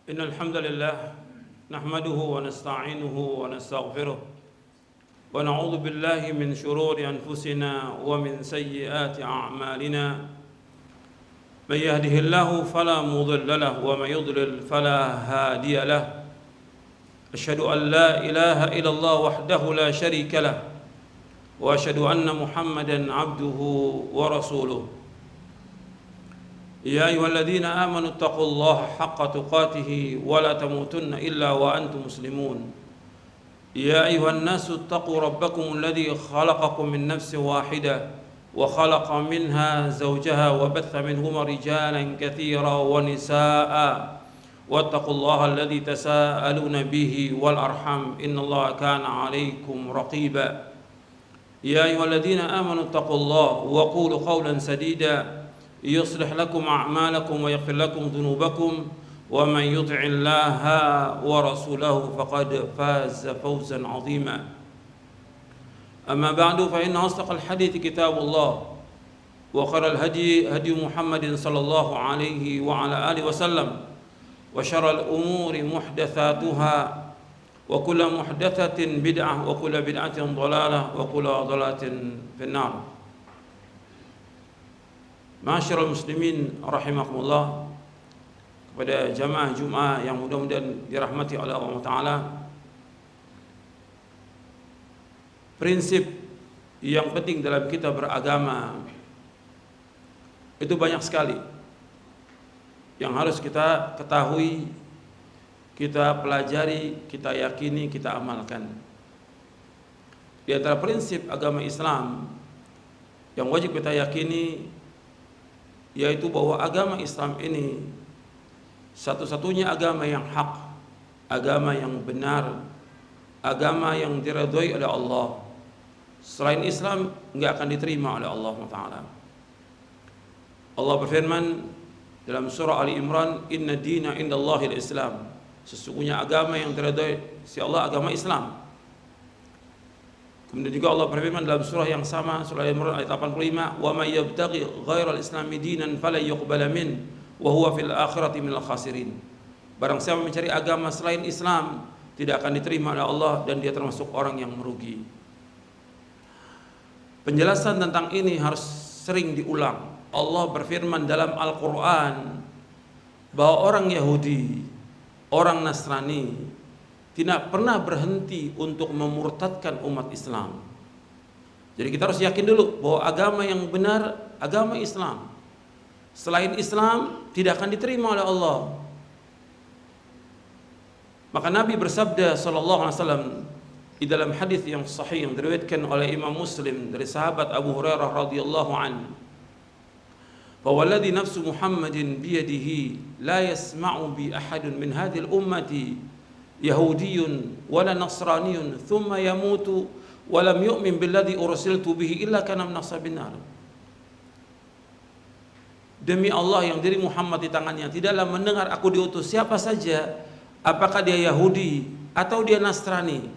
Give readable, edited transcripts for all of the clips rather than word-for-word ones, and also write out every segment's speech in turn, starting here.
إن الحمد لله نحمده ونستعينه ونستغفره ونعوذ بالله من شرور أنفسنا ومن سيئات أعمالنا من يهده الله فلا مضل له ومن يضلل فلا هادي له أشهد أن لا إله إلا الله وحده لا شريك له وأشهد أن محمدا عبده ورسوله يا أيها الذين آمنوا اتقوا الله حق تقاته ولا تموتن إلا وأنتم مسلمون يا أيها الناس اتقوا ربكم الذي خلقكم من نفس واحدة وخلق منها زوجها وبث منهما رجالا كثيرا ونساء واتقوا الله الذي تساءلون به والأرحام إن الله كان عليكم رقيبا يا أيها الذين آمنوا اتقوا الله وقولوا قولا سديدا يصلح لكم أعمالكم ويغفر لكم ذنوبكم ومن يطع الله ورسوله فقد فاز فوزا عظيما أما بعد فإن أصدق الحديث كتاب الله وخير الهدي هدي محمد صلى الله عليه وعلى آله وسلم وشر الأمور محدثاتها وكل محدثة بدعة وكل بدعة ضلالة وكل ضلالة في النار. Ma'asyiral muslimin rahimakumullah, kepada jamaah Jumat yang mudah-mudahan dirahmati oleh Allah Ta'ala, prinsip yang penting dalam kita beragama itu banyak sekali yang harus kita ketahui, kita pelajari, kita yakini, kita amalkan. Di antara prinsip agama Islam yang wajib kita yakini yaitu bahwa agama Islam ini satu-satunya agama yang hak, agama yang benar, agama yang diridhoi oleh Allah. Selain Islam enggak akan diterima oleh Allah Ta'ala. Allah berfirman dalam surah Ali Imran, "Inna dina indallahil Islam." Sesungguhnya agama yang diridhoi si Allah agama Islam. Kemudian juga Allah berfirman dalam surah yang sama, surah Al-Imran ayat 85, "Wa may yabtaghi ghairal islami dinan fala yuqbala min wa huwa fil akhirati minal khasirin." Barang siapa mencari agama selain Islam, tidak akan diterima oleh Allah dan dia termasuk orang yang merugi. Penjelasan tentang ini harus sering diulang. Allah berfirman dalam Al-Qur'an bahwa orang Yahudi, orang Nasrani tidak pernah berhenti untuk memurtadkan umat Islam. Jadi kita harus yakin dulu bahwa agama yang benar agama Islam. Selain Islam tidak akan diterima oleh Allah. Maka Nabi bersabda sallallahu alaihi wasallam di dalam hadis yang sahih yang diriwayatkan oleh Imam Muslim dari sahabat Abu Hurairah radhiyallahu anhu, "Fawalladhi nafsu Muhammadin biyadihi la yasma'u bi ahadun min hadhil ummati Yahudiyun wala Nasraniyun thumma yamutu wa lam yu'min billadhi ursiltu bihi illa kana min ashabin nar." Demi Allah yang diri Muhammad di tangannya, tidaklah mendengar aku diutus siapa saja, apakah dia Yahudi atau dia Nasrani,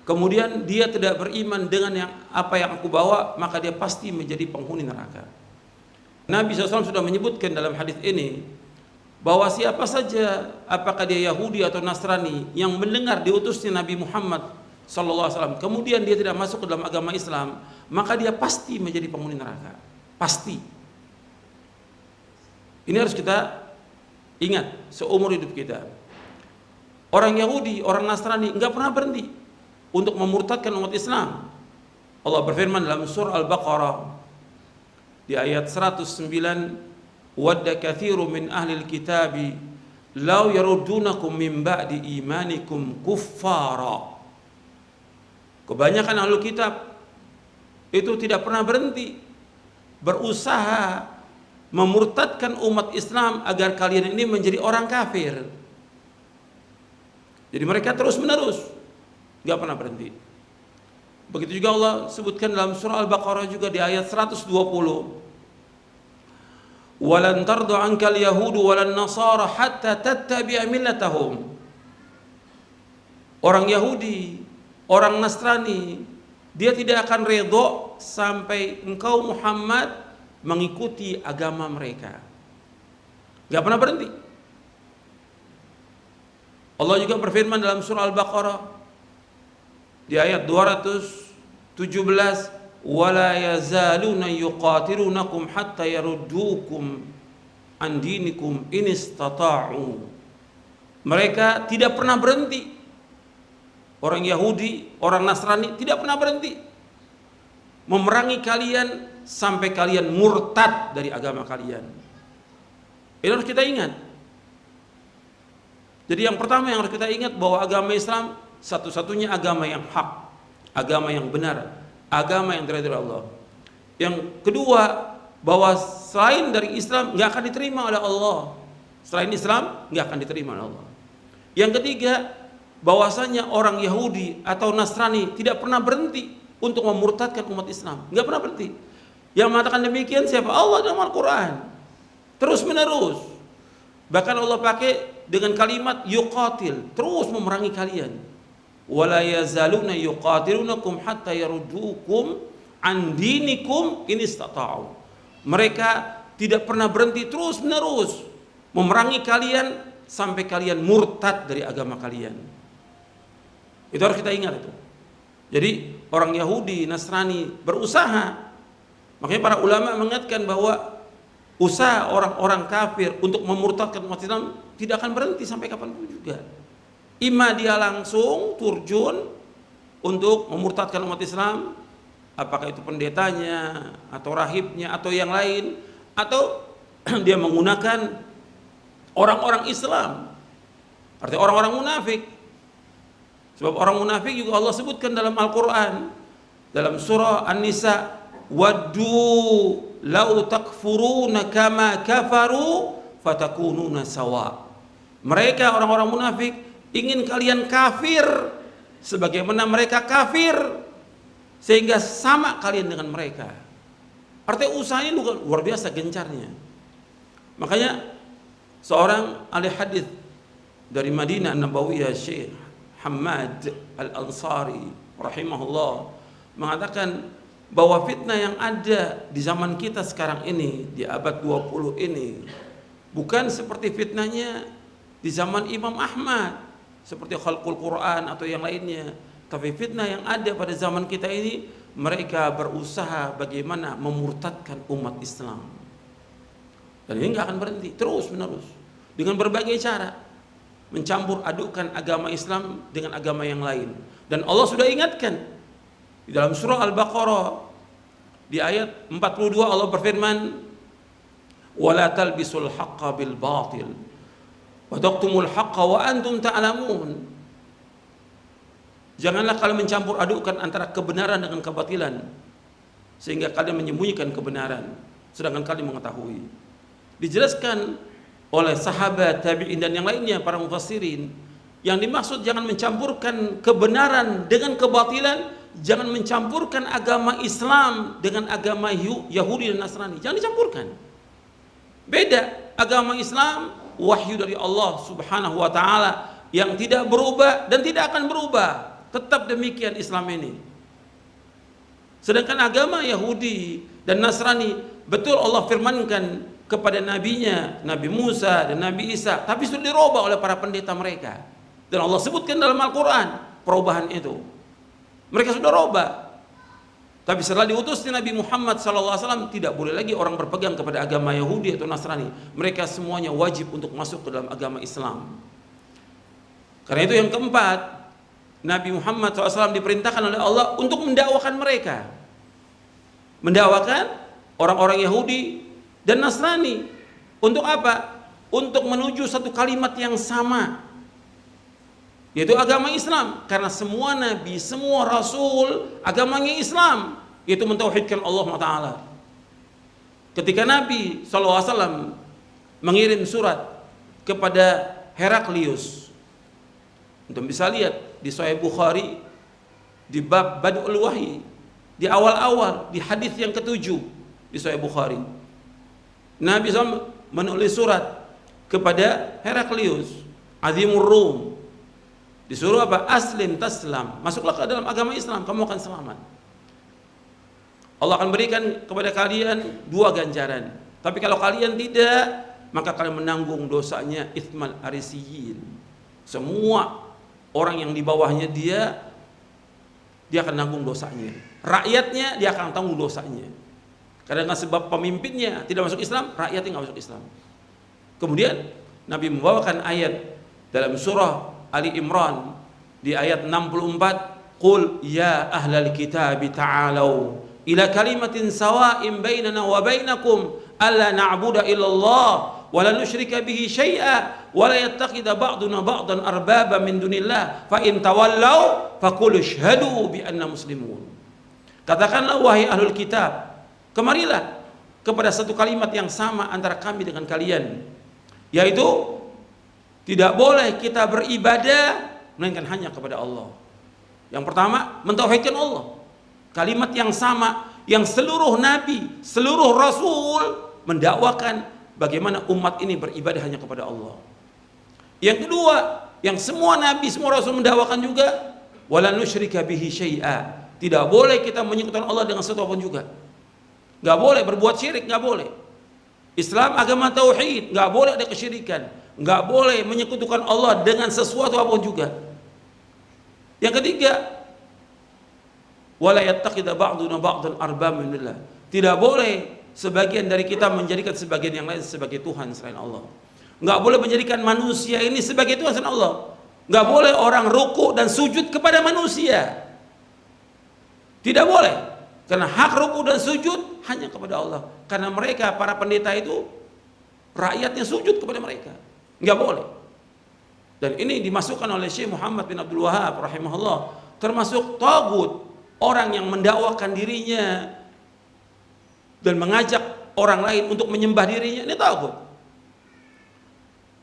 kemudian dia tidak beriman dengan apa yang aku bawa, maka dia pasti menjadi penghuni neraka. Nabi SAW sudah menyebutkan dalam hadis ini bahwa siapa saja, apakah dia Yahudi atau Nasrani, yang mendengar diutusnya Nabi Muhammad SAW, kemudian dia tidak masuk ke dalam agama Islam, maka dia pasti menjadi penghuni neraka. Pasti. Ini harus kita ingat seumur hidup kita. Orang Yahudi, orang Nasrani enggak pernah berhenti untuk memurtadkan umat Islam. Allah berfirman dalam surah Al-Baqarah di ayat 109, "Wadda kathiru min ahlil kitabi law yaruddunakum min ba'di imanikum kuffara." Kebanyakan ahlul kitab itu tidak pernah berhenti berusaha memurtadkan umat Islam agar kalian ini menjadi orang kafir. Jadi mereka terus menerus, enggak pernah berhenti. Begitu juga Allah sebutkan dalam surah Al-Baqarah juga di ayat 120, "Walan tardu ankal yahudu walan nasara hatta tattabi'a millatahum." Orang Yahudi, orang Nasrani, dia tidak akan redha sampai engkau Muhammad mengikuti agama mereka. Gak pernah berhenti. Allah juga berfirman dalam surah Al-Baqarah di ayat 217, wala yazaluna yuqatilunakum hatta yaruddukum an dinikum in istata'u. Mereka tidak pernah berhenti. Orang Yahudi, orang Nasrani tidak pernah berhenti memerangi kalian sampai kalian murtad dari agama kalian. Ini harus kita ingat. Jadi yang pertama yang harus kita ingat bahwa agama Islam satu-satunya agama yang hak, agama yang benar, agama yang dari Allah. Yang kedua, bahwa selain dari Islam nggak akan diterima oleh Allah. Selain Islam nggak akan diterima oleh Allah. Yang ketiga, bahwasanya orang Yahudi atau Nasrani tidak pernah berhenti untuk memurtadkan umat Islam, nggak pernah berhenti. Yang mengatakan demikian siapa? Allah dalam Al-Quran, terus menerus. Bahkan Allah pakai dengan kalimat yuqatil, terus memerangi kalian. Wala yazaluna yuqatilunakum hatta yaruddukum an dinikum in istata'u. Mereka tidak pernah berhenti, terus menerus memerangi kalian sampai kalian murtad dari agama kalian. Itu harus kita ingat itu. Jadi orang Yahudi, Nasrani berusaha. Makanya para ulama mengingatkan bahwa usaha orang-orang kafir untuk memurtadkan umat Islam tidak akan berhenti sampai kapanpun juga. Ima dia langsung turjun untuk memurtadkan umat Islam, apakah itu pendetanya atau rahibnya atau yang lain, atau dia menggunakan orang-orang Islam, artinya orang-orang munafik. Sebab orang munafik juga Allah sebutkan dalam Al-Quran, dalam surah An-Nisa, waddu lau takfuruna kama kafaru fatakununa sawa. Mereka orang-orang munafik ingin kalian kafir sebagaimana mereka kafir, sehingga sama kalian dengan mereka. Artinya usahanya luar biasa gencarnya. Makanya seorang ahli hadis dari Madinah Nabawiyah, Syekh Hamad Al-Ansari rahimahullah, mengatakan bahwa fitnah yang ada di zaman kita sekarang ini, di abad 20 ini, bukan seperti fitnahnya di zaman Imam Ahmad, seperti khalqul Quran atau yang lainnya. Tapi fitnah yang ada pada zaman kita ini, mereka berusaha bagaimana memurtadkan umat Islam. Dan ini nggak akan berhenti, terus menerus dengan berbagai cara mencampur adukkan agama Islam dengan agama yang lain. Dan Allah sudah ingatkan di dalam surah Al-Baqarah di ayat 42, Allah berfirman, wala talbisul haqqa bil batil wa taqtumul haqqa wa antum ta'lamun. Janganlah kalian mencampur adukkan antara kebenaran dengan kebatilan sehingga kalian menyembunyikan kebenaran sedangkan kalian mengetahui. Dijelaskan oleh sahabat, tabi'in dan yang lainnya, para mufassirin, yang dimaksud jangan mencampurkan kebenaran dengan kebatilan, jangan mencampurkan agama Islam dengan agama Yahudi dan Nasrani, jangan dicampurkan. Beda. Agama Islam wahyu dari Allah Subhanahu wa taala yang tidak berubah dan tidak akan berubah. Tetap demikian Islam ini. Sedangkan agama Yahudi dan Nasrani, betul Allah firmankan kepada nabinya, Nabi Musa dan Nabi Isa, tapi sudah dirubah oleh para pendeta mereka. Dan Allah sebutkan dalam Al-Quran perubahan itu. Mereka sudah rubah. Tapi setelah diutusnya Nabi Muhammad SAW, tidak boleh lagi orang berpegang kepada agama Yahudi atau Nasrani. Mereka semuanya wajib untuk masuk ke dalam agama Islam. Karena itu yang keempat, Nabi Muhammad SAW diperintahkan oleh Allah untuk mendakwakan mereka. Mendakwakan orang-orang Yahudi dan Nasrani. Untuk apa? Untuk menuju satu kalimat yang sama, yaitu agama Islam. Karena semua nabi, semua rasul agamanya Islam, yaitu mentauhidkan Allah Ta'ala. Ketika Nabi SAW mengirim surat kepada Heraklius, untuk bisa lihat di Sahih Bukhari di bab Badul Wahyi, di awal-awal, di hadis yang ke-7 di Sahih Bukhari, Nabi SAW menulis surat kepada Heraklius, Azimur Rum, disuruh apa? Aslim taslam, masuklah ke dalam agama Islam, kamu akan selamat. Allah akan berikan kepada kalian 2 ganjaran. Tapi kalau kalian tidak, maka kalian menanggung dosanya itsmal arisiyin, Semua orang yang di bawahnya dia akan nanggung dosanya. Rakyatnya dia akan tanggung dosanya. Karena sebab pemimpinnya tidak masuk Islam, rakyatnya nggak masuk Islam. Kemudian Nabi membawakan ayat dalam surah Ali Imran di ayat 64, "Qul ya ahlal kitab ta'alu ila kalimatin sawa'in bainana wa bainakum alla na'budu illallah wa la nusyrika bihi syai'a wa la yattakhidha ba'duna ba'dan arbaba min dunillah fa in tawallaw faqul ashhadu bi anna muslimun." Katakanlah wahai ahlul kitab, kemarilah kepada satu kalimat yang sama antara kami dengan kalian, yaitu tidak boleh kita beribadah melainkan hanya kepada Allah. Yang pertama, mentauhidkan Allah. Kalimat yang sama yang seluruh nabi, seluruh rasul mendakwakan bagaimana umat ini beribadah hanya kepada Allah. Yang kedua, yang semua nabi, semua rasul mendakwakan juga, wala nusyrika bihi syai'a. Tidak boleh kita menyekutukan Allah dengan sesuatu apapun juga. Nggak boleh berbuat syirik, nggak boleh. Islam agama tauhid, nggak boleh ada kesyirikan, nggak boleh menyekutukan Allah dengan sesuatu apapun juga. Yang ketiga, wala yattakhidha ba'duna ba'dan arbaba min dunillah. Tidak boleh sebagian dari kita menjadikan sebagian yang lain sebagai Tuhan selain Allah. Nggak boleh menjadikan manusia ini sebagai Tuhan selain Allah. Nggak boleh orang ruku dan sujud kepada manusia. Tidak boleh, karena hak ruku dan sujud hanya kepada Allah. Karena mereka, para pendeta itu, rakyatnya sujud kepada mereka. Nggak boleh. Dan ini dimasukkan oleh Syekh Muhammad bin Abdul Wahab rahimahullah, termasuk tagut, orang yang mendakwakan dirinya dan mengajak orang lain untuk menyembah dirinya. Ini tagut.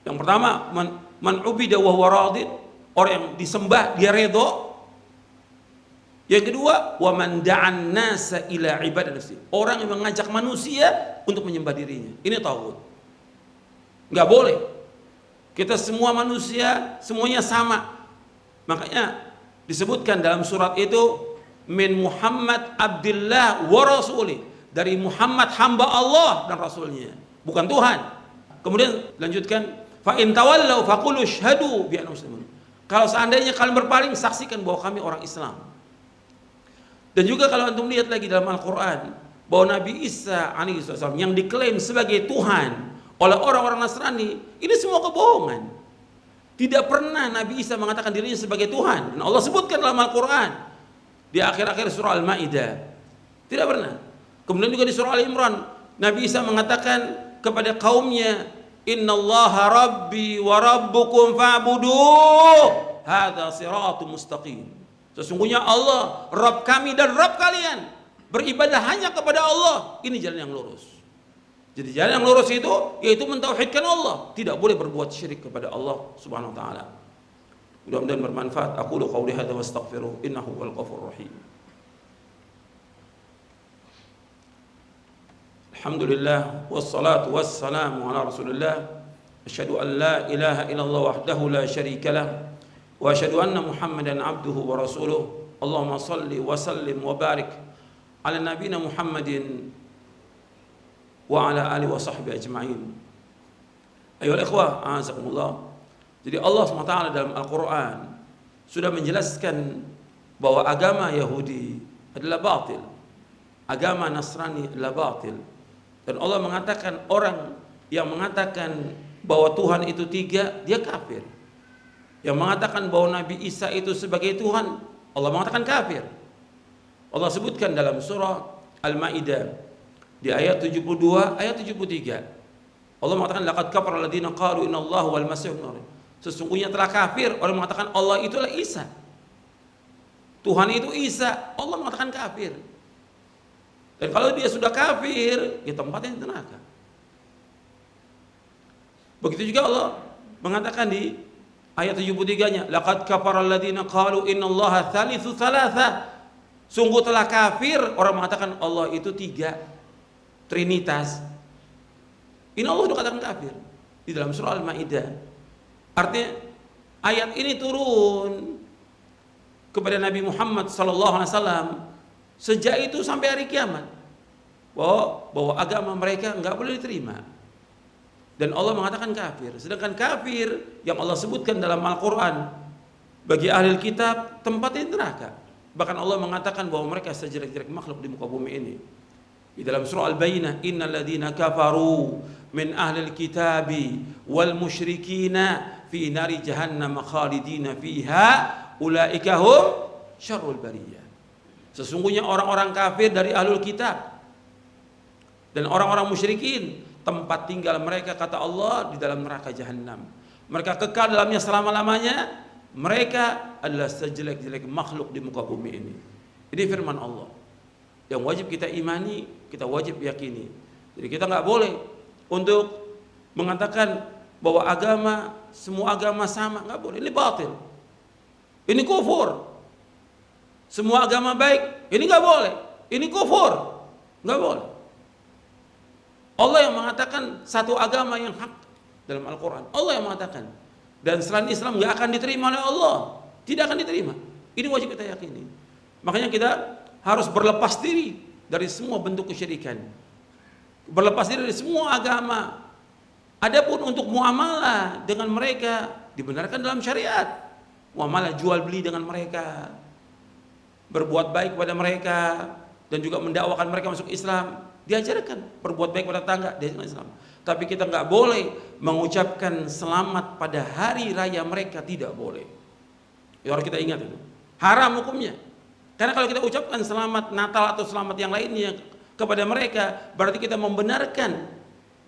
Yang pertama, man ubida wa huwa radid, orang yang disembah dia redha. Yang kedua, wa man da'an nasa ila ibadah nafsi, orang yang mengajak manusia untuk menyembah dirinya. Ini tagut. Nggak boleh. Kita semua manusia, semuanya sama. Makanya disebutkan dalam surat itu, min Muhammad Abdillah wa Rasulih, dari Muhammad hamba Allah dan Rasulnya, bukan Tuhan. Kemudian lanjutkan, fa in tawallaw faqulu asyhadu bi anna muslimun. Kalau seandainya kalian berpaling, saksikan bahwa kami orang Islam. Dan juga kalau antum lihat lagi dalam Al-Quran, bahwa Nabi Isa alaihissalam yang diklaim sebagai Tuhan oleh orang-orang Nasrani, ini semua kebohongan. Tidak pernah Nabi Isa mengatakan dirinya sebagai Tuhan. Dan Allah sebutkan dalam Al-Quran di akhir-akhir surah Al-Ma'idah, tidak pernah. Kemudian juga di surah Al-Imran, Nabi Isa mengatakan kepada kaumnya, innallaha rabbi wa rabbukum fa'buduh hadza siratun mustaqim. Sesungguhnya Allah Rabb kami dan Rabb kalian, beribadah hanya kepada Allah, ini jalan yang lurus. Jadi jalan yang lurus itu yaitu mentauhidkan Allah, tidak boleh berbuat syirik kepada Allah Subhanahu wa taala. Mudah-mudahan bermanfaat. Aqulu qauli hadza wa astaghfiruh innahu wal ghafurur rahim. Alhamdulillah wassalatu wassalamu ala Rasulillah. Asyhadu an la ilaha illallah wahdahu la syarika lah. Wa asyhadu anna Muhammadan abduhu wa rasuluh. Allahumma salli wa sallim wa barik ala nabiyina Muhammadin wa ala alihi wa sahbihi ajma'in. Ayyuhal ikhwah, a'azakumullah. Jadi Allah SWT dalam Al-Quran sudah menjelaskan bahwa agama Yahudi adalah batil, agama Nasrani adalah batil. Dan Allah mengatakan orang yang mengatakan bahwa Tuhan itu tiga, dia kafir. Yang mengatakan bahwa Nabi Isa itu sebagai Tuhan, Allah mengatakan kafir. Allah sebutkan dalam surah Al-Ma'idah di ayat 72, ayat 73. Allah mengatakan laqad kafara alladziina qalu innallaha wal masih ibnu Maryam. Sesungguhnya telah kafir orang mengatakan Allah itulah Isa. Tuhan itu Isa, Allah mengatakan kafir. Dan kalau dia sudah kafir, ya tempatnya di neraka. Begitu juga Allah mengatakan di ayat 73-nya, laqad kafara alladziina qalu innallaha tsalitsu tsalatsa. Sungguh telah kafir orang mengatakan Allah itu tiga, Trinitas. Ini Allah sudah katakan kafir di dalam surah Al-Maidah. Artinya ayat ini turun kepada Nabi Muhammad SAW sejak itu sampai hari kiamat, bahwa agama mereka nggak boleh diterima. Dan Allah mengatakan kafir. Sedangkan kafir yang Allah sebutkan dalam Al-Quran bagi ahli kitab tempatnya neraka. Bahkan Allah mengatakan bahwa mereka sejelek-jelek makhluk di muka bumi ini. Di dalam surah Al-Bayyinah, innal ladzina kafaru min ahli kitabi wal musyrikina fi nari jahannam khalidina fiha ulaika hum syarrul bariyah. Sesungguhnya orang-orang kafir dari ahlul kitab dan orang-orang musyrikin, tempat tinggal mereka kata Allah di dalam neraka jahanam. Mereka kekal dalamnya selama-lamanya. Mereka adalah sejelek-jelek makhluk di muka bumi ini. Ini firman Allah yang wajib kita imani, kita wajib yakini. Jadi kita nggak boleh untuk mengatakan bahwa agama, semua agama sama, nggak boleh. Ini batil, ini kufur. Semua agama baik, ini nggak boleh. Ini kufur, nggak boleh. Allah yang mengatakan satu agama yang hak dalam Al-Quran. Allah yang mengatakan. Dan selain Islam nggak akan diterima oleh Allah, tidak akan diterima. Ini wajib kita yakini. Makanya kita harus berlepas diri dari semua bentuk kesyirikan, berlepas diri dari semua agama. Adapun untuk muamalah dengan mereka dibenarkan dalam syariat. Muamalah jual beli dengan mereka, berbuat baik kepada mereka, dan juga mendakwakan mereka masuk Islam, diajarkan. Berbuat baik pada tetangga, diajarkan Islam. Tapi kita nggak boleh mengucapkan selamat pada hari raya mereka, tidak boleh. Itu harus kita ingat itu. Haram hukumnya. Karena kalau kita ucapkan selamat Natal atau selamat yang lainnya kepada mereka, berarti kita membenarkan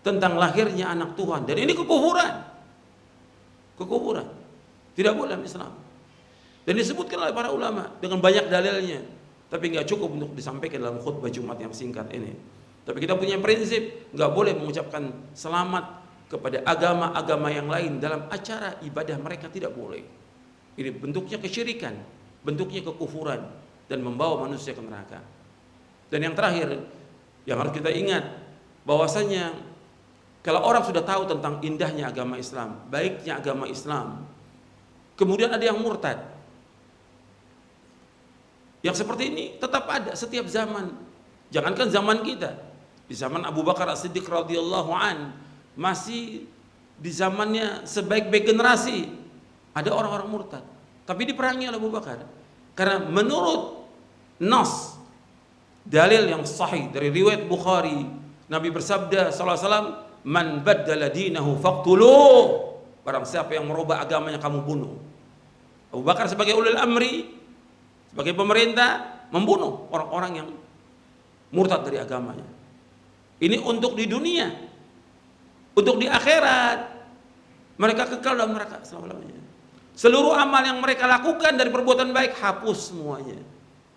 tentang lahirnya anak Tuhan. Dan ini kekufuran. Kekufuran. Tidak boleh dalam Islam. Dan disebutkan oleh para ulama dengan banyak dalilnya. Tapi nggak cukup untuk disampaikan dalam khutbah Jumat yang singkat ini. Tapi kita punya prinsip, nggak boleh mengucapkan selamat kepada agama-agama yang lain dalam acara ibadah mereka, tidak boleh. Ini bentuknya kesyirikan, bentuknya kekufuran, dan membawa manusia ke neraka. Dan yang terakhir, yang harus kita ingat, bahwasanya kalau orang sudah tahu tentang indahnya agama Islam, baiknya agama Islam, kemudian ada yang murtad, yang seperti ini tetap ada setiap zaman. Jangankan zaman kita, di zaman Abu Bakar As-Siddiq radhiyallahu an, masih di zamannya sebaik-baik generasi ada orang-orang murtad, tapi diperangi oleh Abu Bakar. Karena menurut nas dalil yang sahih dari riwayat Bukhari, Nabi bersabda sallallahu alaihi wasallam, "Man baddala dinahu faqtuluh." Barang siapa yang merubah agamanya, kamu bunuh. Abu Bakar sebagai ulil amri, sebagai pemerintah, membunuh orang-orang yang murtad dari agamanya. Ini untuk di dunia. Untuk di akhirat, mereka kekal dalam neraka selama-lamanya. Seluruh amal yang mereka lakukan dari perbuatan baik hapus semuanya.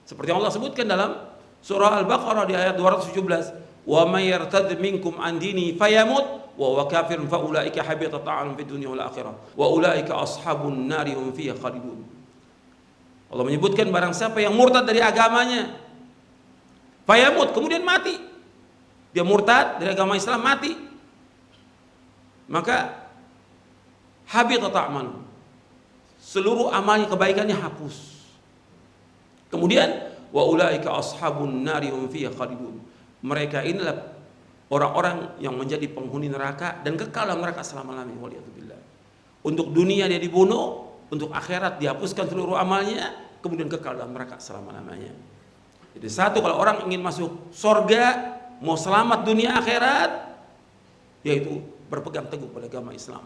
Seperti yang Allah sebutkan dalam surah Al-Baqarah di ayat 217, "Wa may yartad minkum an dini fayamut wa huwa kafirun fa ulaika habitat a'malun fid dunya wal akhirah wa ulaika ashabun nari hum fiha khalidun." Allah menyebutkan barang siapa yang murtad dari agamanya, fayamut, kemudian mati. Dia murtad dari agama Islam, mati. Maka habitat a'malun. Seluruh amalnya, kebaikannya hapus. Kemudian wa ulaika ashabun nari hum fiha khalidun. Mereka inilah orang-orang yang menjadi penghuni neraka dan kekal dalam neraka selama-lamanya. Waliyadzubillah. Untuk dunia dia dibunuh, untuk akhirat dihapuskan seluruh amalnya, kemudian kekal dalam neraka selama-lamanya. Jadi satu, kalau orang ingin masuk surga, mau selamat dunia akhirat, yaitu berpegang teguh pada agama Islam.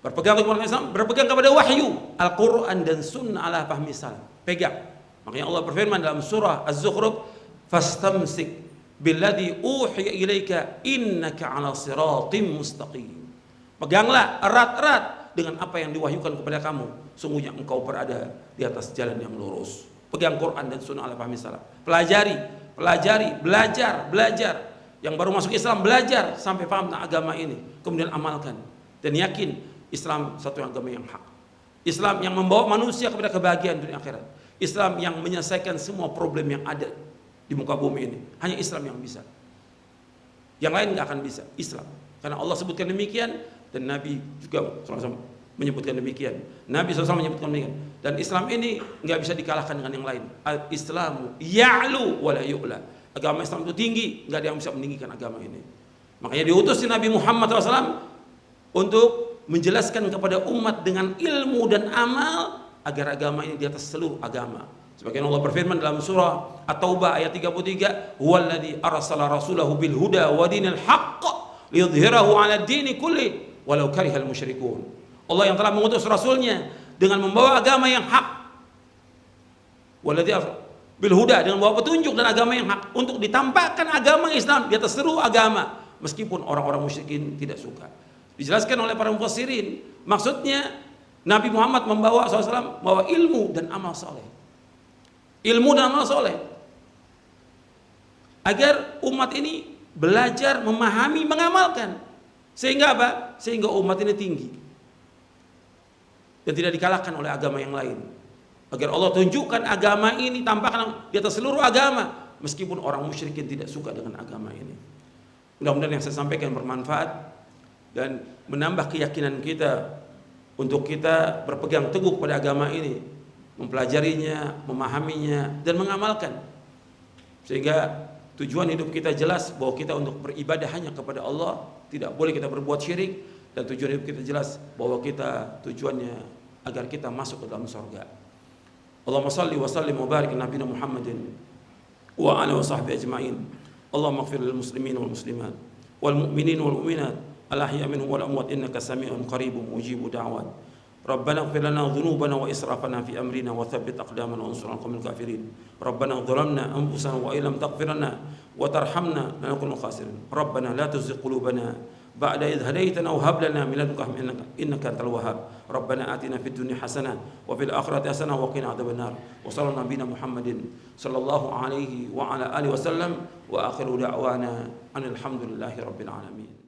Berpegang teguh pada Islam, berpegang kepada wahyu Al-Quran dan Sunnah ala fahmi salaf. Pegang. Makanya Allah berfirman dalam surah Az-Zukhruf, "Fastamsik billadzi uhiya ilaika innaka 'ala siratim mustaqim." Peganglah erat-erat dengan apa yang diwahyukan kepada kamu, sungguhnya engkau berada di atas jalan yang lurus. Pegang Quran dan Sunnah ala fahmi salaf. Pelajari, belajar. Yang baru masuk Islam, belajar sampai paham tentang agama ini, kemudian amalkan dan yakin Islam satu agama yang hak. Islam yang membawa manusia kepada kebahagiaan dunia akhirat. Islam yang menyelesaikan semua problem yang ada di muka bumi ini. Hanya Islam yang bisa. Yang lain nggak akan bisa. Islam. Karena Allah sebutkan demikian dan Nabi juga menyebutkan demikian. Nabi SAW menyebutkan demikian. Dan Islam ini nggak bisa dikalahkan dengan yang lain. Al-Islamu ya'lu wa la yu'la. Agama Islam itu tinggi, nggak ada yang bisa meninggikan agama ini. Makanya diutus Nabi Muhammad SAW untuk menjelaskan kepada umat dengan ilmu dan amal agar agama ini di atas seluruh agama. Sebagian Allah berfirman dalam surah At-Taubah ayat 33, "Huwallazi arsala rasulahu bil huda wa dinil haqq liyudhhirahu 'ala ad-dini kulli walau karihal musyrikun." Allah yang telah mengutus rasulnya dengan membawa agama yang hak. Wallazi bil huda, dengan membawa petunjuk dan agama yang hak untuk ditampakkan agama Islam di atas seluruh agama meskipun orang-orang musyrikin tidak suka. Dijelaskan oleh para mufassirin, maksudnya Nabi Muhammad membawa SAW membawa ilmu dan amal soleh. Ilmu dan amal soleh agar umat ini belajar, memahami, mengamalkan, sehingga apa? Sehingga umat ini tinggi dan tidak dikalahkan oleh agama yang lain. Agar Allah tunjukkan agama ini tampakkan di atas seluruh agama meskipun orang musyrikin tidak suka dengan agama ini. Mudah-mudahan yang saya sampaikan bermanfaat dan menambah keyakinan kita untuk kita berpegang teguh pada agama ini, mempelajarinya, memahaminya, dan mengamalkan, sehingga tujuan hidup kita jelas bahwa kita untuk beribadah hanya kepada Allah, tidak boleh kita berbuat syirik, dan tujuan hidup kita jelas bahwa kita tujuannya agar kita masuk ke dalam surga. Allahumma salli wa sallim wa barik ala nabiyina Muhammadin wa ala wa sahbihi ajma'in. Allahumma ighfir lil muslimin wal muslimat wal mu'minin wal mu'minat al ahya minhum wal amwat innaka sami'un qaribun mujibud da'wat. ربنا اغفر لنا ذنوبنا وإسرافنا في أمرنا وثبت أقدامنا وانصرنا على القوم الكافرين ربنا ظلمنا أنفسنا وإن لم تغفر لنا وترحمنا لنكن من الخاسرين ربنا لا تزغ قلوبنا بعد إذ هديتنا وهب لنا من لدنك إنك أنت الوهاب ربنا آتنا في الدنيا حسنة وفي الآخرة حسنة وقنا عذاب النار وصلى نبينا محمد صلى الله عليه وعلى آله وسلم وآخر دعوانا أن الحمد لله رب العالمين.